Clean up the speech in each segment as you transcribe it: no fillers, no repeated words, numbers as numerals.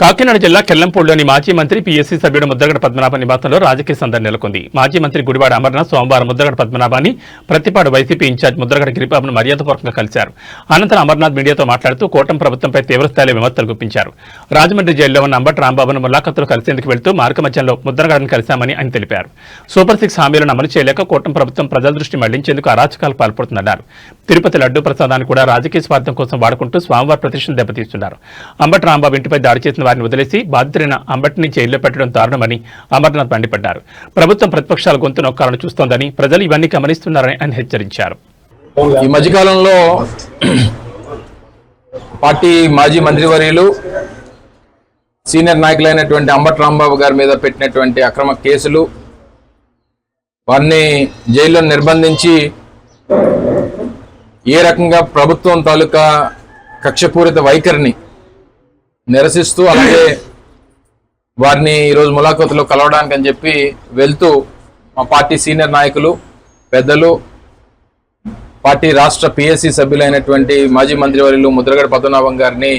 కాకినాడ జిల్లా కెల్లంపూడిలోని మాజీ మంత్రి పీఎస్సీ సభ్యుడు ముద్రగడ పద్మనాభం నివాసంలో రాజకీయ సందడి నెలకొంది. మాజీ మంత్రి గుడివాడ అమర్నాథ్ సోమవారం ముద్రగడ పద్మనాభాన్ని ప్రతిపాడు వైసీపీ ఇన్ఛార్జ్ ముద్రగడ గిరిబాబును మర్యాదపూర్వకంగా కలిశారు. అనంతరం అమర్నాథ్ మీడియాతో మాట్లాడుతూ కూటమి ప్రభుత్వంపై తీవ్రస్థాయిలో విమర్శలు గుప్పించారు. రాజమండ్రి జైల్లో ఉన్న అంబటి రాంబాబును ములాఖతులు కలిసేందుకు వెళ్తూ మార్గమధ్యంలో ముద్రగడను కలిశామని ఆయన తెలిపారు. సూపర్ 6 హామీలను అమలు చేయలేక కూటమి ప్రభుత్వం ప్రజల దృష్టి మళ్లించేందుకు అరాచకాలకు పాల్పడుతుందన్నారు. తిరుపతి లడ్డూ ప్రసాదాన్ని కూడా రాజకీయ స్వార్థం కోసం వాడుకుంటూ స్వామివారి ప్రతిష్టను దెబ్బతీస్తున్నారు. అంబటి రాంబాబు ఇంటిపై దాడి చేసిన వారిని వదిలేసి బాధితులైన అంబటిని జైల్లో పెట్టడం దారుణమని అమర్నాథ్ మండిపడ్డారు. ప్రభుత్వం ప్రతిపక్షాల గొంతు నొక్కాలను చూస్తోందని, ప్రజలు ఇవన్నీ గమనిస్తున్నారని ఆయన హెచ్చరించారు. ఈ మధ్యకాలంలో పార్టీ మాజీ మంత్రివర్యులు సీనియర్ నాయకులైనటువంటి అంబటి రాంబాబు గారి మీద పెట్టినటువంటి అక్రమ కేసులు, వారిని జైల్లో నిర్బంధించి ఏ రకంగా ప్రభుత్వం తాలూకా కక్షపూరిత వైఖరిని నిరసిస్తూ, అలాగే వారిని ఈరోజు ములాఖతులో కలవడానికి అని చెప్పి వెళ్తూ మా పార్టీ సీనియర్ నాయకులు, పెద్దలు, పార్టీ రాష్ట్ర పిఎస్సి సభ్యులైనటువంటి మాజీ మంత్రివర్యులు ముద్రగడ పద్మనాభం గారిని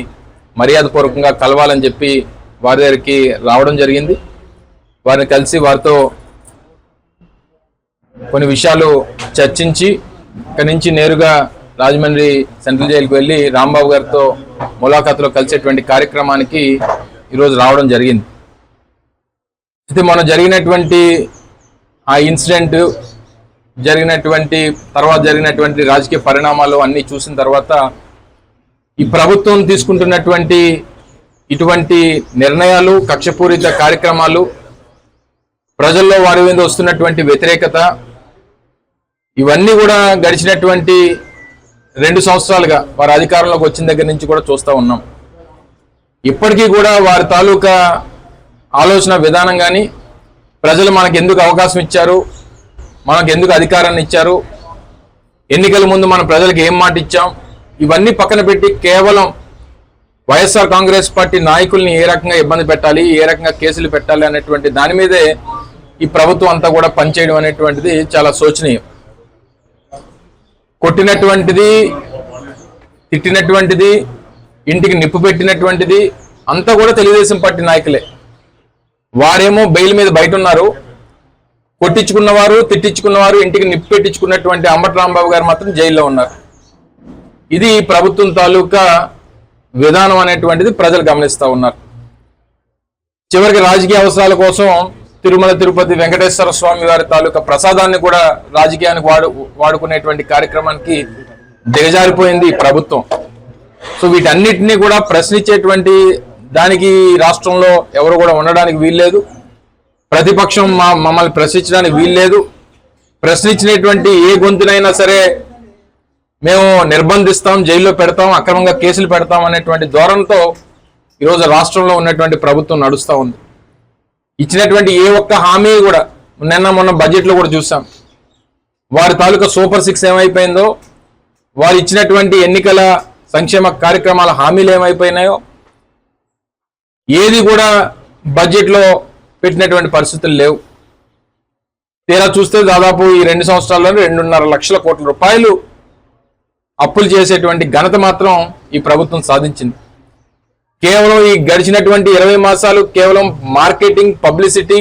మర్యాదపూర్వకంగా కలవాలని చెప్పి వారి దగ్గరికి రావడం జరిగింది. వారిని కలిసి వారితో కొన్ని విషయాలు చర్చించి ఇక్కడి నుంచి నేరుగా రాజమండ్రి సెంట్రల్ జైలుకి వెళ్ళి రాంబాబు గారితో ములాఖతులో కలిసేటువంటి కార్యక్రమానికి ఈరోజు రావడం జరిగింది. అయితే మనం జరిగినటువంటి ఆ ఇన్సిడెంట్ జరిగినటువంటి రాజకీయ పరిణామాలు అన్నీ చూసిన తర్వాత ఈ ప్రభుత్వం తీసుకుంటున్నటువంటి ఇటువంటి నిర్ణయాలు, కక్షపూరిత కార్యక్రమాలు, ప్రజల్లో వారి మీద వస్తున్నటువంటి వ్యతిరేకత, ఇవన్నీ కూడా గడిచినటువంటి 2 సంవత్సరాలుగా వారి అధికారంలోకి వచ్చిన దగ్గర నుంచి కూడా చూస్తూ ఉన్నాం. ఇప్పటికీ కూడా వారి తాలూకా ఆలోచన విధానం కానీ, ప్రజలు మనకు ఎందుకు అవకాశం ఇచ్చారు, మనకు ఎందుకు అధికారాన్ని ఇచ్చారు, ఎన్నికల ముందు మనం ప్రజలకు ఏం మాట ఇచ్చాం, ఇవన్నీ పక్కన పెట్టి కేవలం వైఎస్ఆర్ కాంగ్రెస్ పార్టీ నాయకుల్ని ఏ రకంగా ఇబ్బంది పెట్టాలి, ఏ రకంగా కేసులు పెట్టాలి అనేటువంటి దాని మీదే ఈ ప్రభుత్వం అంతా కూడా పనిచేయడం అనేటువంటిది చాలా శోచనీయం. కొట్టినటువంటిది, తిట్టినటువంటిది, ఇంటికి నిప్పు పెట్టినటువంటిది అంతా కూడా తెలుగుదేశం పార్టీ నాయకులే. వారేమో బెయిల్ మీద బయట ఉన్నారు. కొట్టించుకున్నవారు, తిట్టించుకున్నవారు, ఇంటికి నిప్పు పెట్టించుకున్నటువంటి అంబటి రాంబాబు గారు మాత్రం జైల్లో ఉన్నారు. ఇది ప్రభుత్వం తాలూకా విధానం అనేటువంటిది ప్రజలు గమనిస్తూ ఉన్నారు. చివరికి రాజకీయ అవసరాల కోసం తిరుమల తిరుపతి వెంకటేశ్వర స్వామి వారి తాలూకా ప్రసాదాన్ని కూడా రాజకీయానికి వాడుకునేటువంటి కార్యక్రమానికి దిగజారిపోయింది ఈ ప్రభుత్వం. సో వీటన్నిటినీ కూడా ప్రశ్నించేటువంటి దానికి రాష్ట్రంలో ఎవరు కూడా ఉండడానికి వీల్లేదు. ప్రతిపక్షం మమ్మల్ని ప్రశ్నించడానికి వీల్లేదు. ప్రశ్నించినటువంటి ఏ గొంతునైనా సరే మేము నిర్బంధిస్తాం, జైల్లో పెడతాం, అక్రమంగా కేసులు పెడతాం అనేటువంటి ధోరణితో ఈరోజు రాష్ట్రంలో ఉన్నటువంటి ప్రభుత్వం నడుస్తూ ఉంది. ఇచ్చినటువంటి ఏ ఒక్క హామీ కూడా మొన్న బడ్జెట్లో కూడా చూసాం. వారి తాలూకా సూపర్ 6 ఏమైపోయిందో, వారు ఇచ్చినటువంటి ఎన్నికల సంక్షేమ కార్యక్రమాల హామీలు ఏమైపోయినాయో ఏది కూడా బడ్జెట్లో పెట్టినటువంటి పరిస్థితులు లేవు. తీరా చూస్తే దాదాపు ఈ 2 సంవత్సరాల్లోనే 2.5 లక్షల కోట్ల రూపాయలు అప్పులు చేసేటువంటి ఘనత మాత్రం ఈ ప్రభుత్వం సాధించింది. కేవలం ఈ గడిచినటువంటి 20 మాసాలు కేవలం మార్కెటింగ్, పబ్లిసిటీ,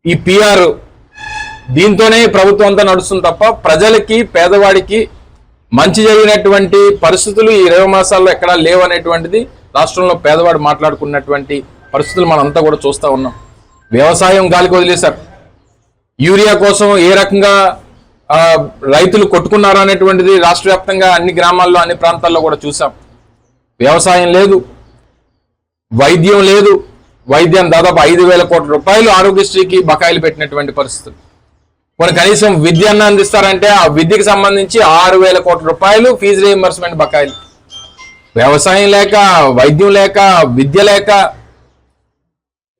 ఈ PR దీంతోనే ప్రభుత్వం అంతా నడుస్తుంది తప్ప ప్రజలకి, పేదవాడికి మంచి జరిగినటువంటి పరిస్థితులు ఈ 20 మాసాల్లో ఎక్కడా లేవు అనేటువంటిది రాష్ట్రంలో పేదవాడు మాట్లాడుకున్నటువంటి పరిస్థితులు మనంతా కూడా చూస్తూ ఉన్నాం. వ్యవసాయం గాలికి వదిలేశారు. యూరియా కోసం ఏ రకంగా రైతులు కొట్టుకున్నారు అనేటువంటిది రాష్ట్ర వ్యాప్తంగా అన్ని గ్రామాల్లో, అన్ని ప్రాంతాల్లో కూడా చూసాం. వ్యవసాయం లేదు, వైద్యం లేదు. వైద్యం దాదాపు 5,000 కోట్ల రూపాయలు ఆరోగ్యశ్రీకి బకాయిలు పెట్టినటువంటి పరిస్థితులు. కొన్ని కనీసం విద్య అన్న అందిస్తారంటే ఆ విద్యకు సంబంధించి 6,000 కోట్ల రూపాయలు ఫీజు రీయింబర్స్మెంట్ బకాయిలు. వ్యవసాయం లేక, వైద్యం లేక, విద్య లేక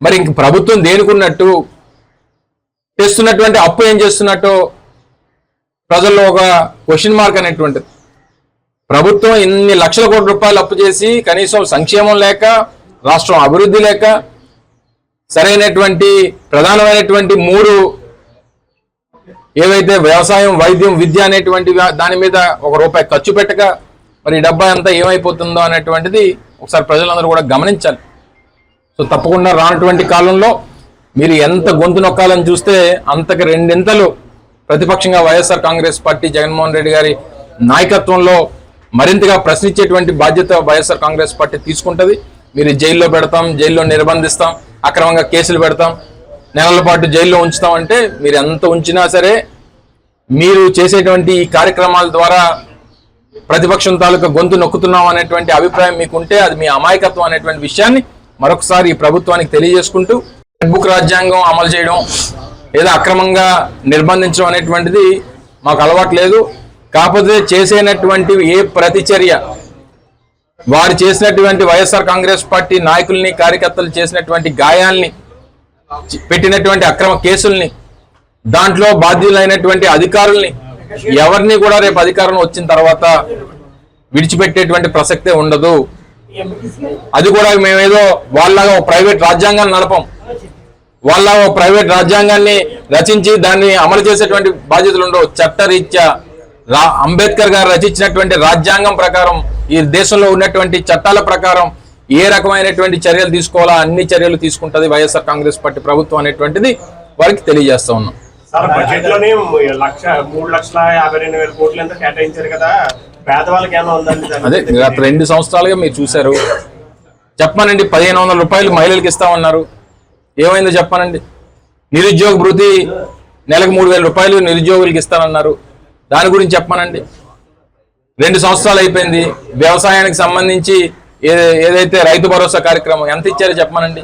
మరి ఇంక ప్రభుత్వం దేనికున్నట్టు, చేస్తున్నటువంటి అప్పు ఏం చేస్తున్నట్టు ప్రజల్లో ఒక క్వశ్చన్ మార్క్ అనేటువంటిది. ప్రభుత్వం ఇన్ని లక్షల కోట్ల రూపాయలు అప్పు చేసి కనీసం సంక్షేమం లేక, రాష్ట్రం అభివృద్ధి లేక, సరైనటువంటి ప్రధానమైనటువంటి 3 ఏవైతే వ్యవసాయం, వైద్యం, విద్య అనేటువంటి దాని మీద ₹1 ఖర్చు పెట్టక మరి ఈ డబ్బా అంతా ఏమైపోతుందో అనేటువంటిది ఒకసారి ప్రజలందరూ కూడా గమనించాలి. సో తప్పకుండా రానటువంటి కాలంలో మీరు ఎంత గొంతు నొక్కాలని చూస్తే అంతకు రెండింతలు ప్రతిపక్షంగా వైఎస్ఆర్ కాంగ్రెస్ పార్టీ జగన్మోహన్ రెడ్డి గారి నాయకత్వంలో మరింతగా ప్రశ్నించేటువంటి బాధ్యత వైఎస్ఆర్ కాంగ్రెస్ పార్టీ తీసుకుంటుంది. మీరు జైల్లో పెడతాం, జైల్లో నిర్బంధిస్తాం, అక్రమంగా కేసులు పెడతాం, నెలల పాటు జైల్లో ఉంచుతాం అంటే మీరు ఎంత ఉంచినా సరే మీరు చేసేటువంటి ఈ కార్యక్రమాల ద్వారా ప్రతిపక్షం తాలూకా గొంతు నొక్కుతున్నాం అనేటువంటి అభిప్రాయం మీకుంటే అది మీ అమాయకత్వం అనేటువంటి విషయాన్ని మరొకసారి ఈ ప్రభుత్వానికి తెలియజేసుకుంటూ రెడ్ బుక్ రాజ్యాంగం అమలు చేయడం లేదా అక్రమంగా నిర్బంధించడం అనేటువంటిది మాకు అలవాటు లేదు. కాకపోతే చేసేటటువంటి ఏ ప్రతిచర్య వారు చేసినటువంటి వైఎస్ఆర్ కాంగ్రెస్ పార్టీ నాయకుల్ని కార్యకర్తలు చేసినటువంటి గాయాల్ని పెట్టినటువంటి అక్రమ కేసుల్ని దాంట్లో బాధ్యులైనటువంటి అధికారుల్ని ఎవరిని కూడా రేపు అధికారం వచ్చిన తర్వాత విడిచిపెట్టేటువంటి ప్రసక్తే ఉండదు. అది కూడా మేమేదో వాళ్ళగా ఒక ప్రైవేట్ రాజ్యాంగాన్ని నడపం, వాళ్ళ ఒక ప్రైవేట్ రాజ్యాంగాన్ని రచించి దాన్ని అమలు చేసేటువంటి బాధ్యతలు ఉండవు. చట్టరీత్యా అంబేద్కర్ గారు రచించినటువంటి రాజ్యాంగం ప్రకారం ఈ దేశంలో ఉన్నటువంటి చట్టాల ప్రకారం ఏ రకమైనటువంటి చర్యలు తీసుకోవాలో అన్ని చర్యలు తీసుకుంటది వైఎస్ఆర్ కాంగ్రెస్ పార్టీ ప్రభుత్వం అనేటువంటిది వారికి తెలియజేస్తా ఉన్నాం. సార్ బడ్జెట్ లోనే 3,52,000 కోట్లు ఎంత కేటాయించారు కదా, పేదవాళ్ళకి ఏమైనా ఉందండి? అదే గత 2 సంవత్సరాలుగా మీరు చూశారు. చెప్పానండి, 1,500 రూపాయలు మహిళలకు ఇస్తామన్నారు, ఏమైందో చెప్పానండి. నిరుద్యోగ భృతి నెలకు 3,000 రూపాయలు నిరుద్యోగులకు ఇస్తానన్నారు, దాని గురించి చెప్పానండి. 2 సంవత్సరాలు అయిపోయింది. వ్యవసాయానికి సంబంధించి ఏదైతే రైతు భరోసా కార్యక్రమం ఎంత ఇచ్చారో చెప్పానండి.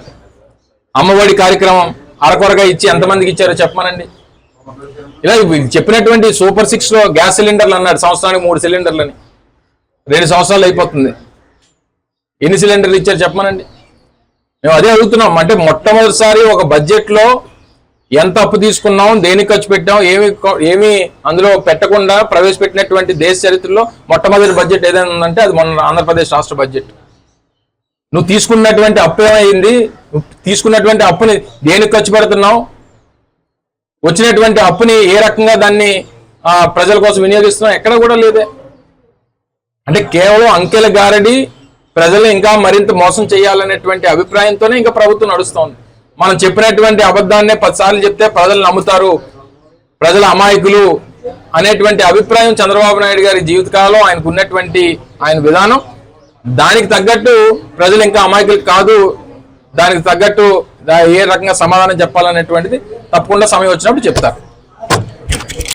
అమ్మఒడి కార్యక్రమం అరకొరగా ఇచ్చి ఎంతమందికి ఇచ్చారో చెప్పానండి. ఇలా చెప్పినటువంటి సూపర్ 6 లో గ్యాస్ సిలిండర్లు అన్నాడు, సంవత్సరానికి 3 సిలిండర్లని. 2 సంవత్సరాలు అయిపోతుంది, ఎన్ని సిలిండర్లు ఇచ్చారు చెప్పానండి. మేము అదే అడుగుతున్నాం. అంటే మొట్టమొదటిసారి ఒక బడ్జెట్ లో ఎంత అప్పు తీసుకున్నాం, దేనికి ఖర్చు పెట్టాం, ఏమి అందులో పెట్టకుండా ప్రవేశపెట్టినటువంటి దేశ చరిత్రలో మొట్టమొదటి బడ్జెట్ ఏదైనా ఉందంటే అది మొన్న ఆంధ్రప్రదేశ్ రాష్ట్ర బడ్జెట్. నువ్వు తీసుకున్నటువంటి అప్పు ఏమైంది, తీసుకున్నటువంటి అప్పుని దేనికి ఖర్చు పెడుతున్నావు, వచ్చినటువంటి అప్పుని ఏ రకంగా దాన్ని ప్రజల కోసం వినియోగిస్తున్నావు, ఎక్కడ కూడా లేదే. అంటే కేవలం అంకెల గారడి ప్రజలు ఇంకా మరింత మోసం చేయాలనేటువంటి అభిప్రాయంతోనే ఇంకా ప్రభుత్వం నడుస్తోంది. మనం చెప్పినటువంటి అబద్ధాన్నే 10 సార్లు చెప్తే ప్రజలు నమ్ముతారు, ప్రజల అమాయకులు అనేటువంటి అభిప్రాయం చంద్రబాబు నాయుడు గారి జీవితకాలంలో ఆయనకు ఉన్నటువంటి ఆయన విధానం. దానికి తగ్గట్టు ప్రజలు ఇంకా అమాయకులు కాదు, దానికి తగ్గట్టు ఏ రకంగా సమాధానం చెప్పాలనేటువంటిది తప్పకుండా సమయం వచ్చినప్పుడు చెప్తారు.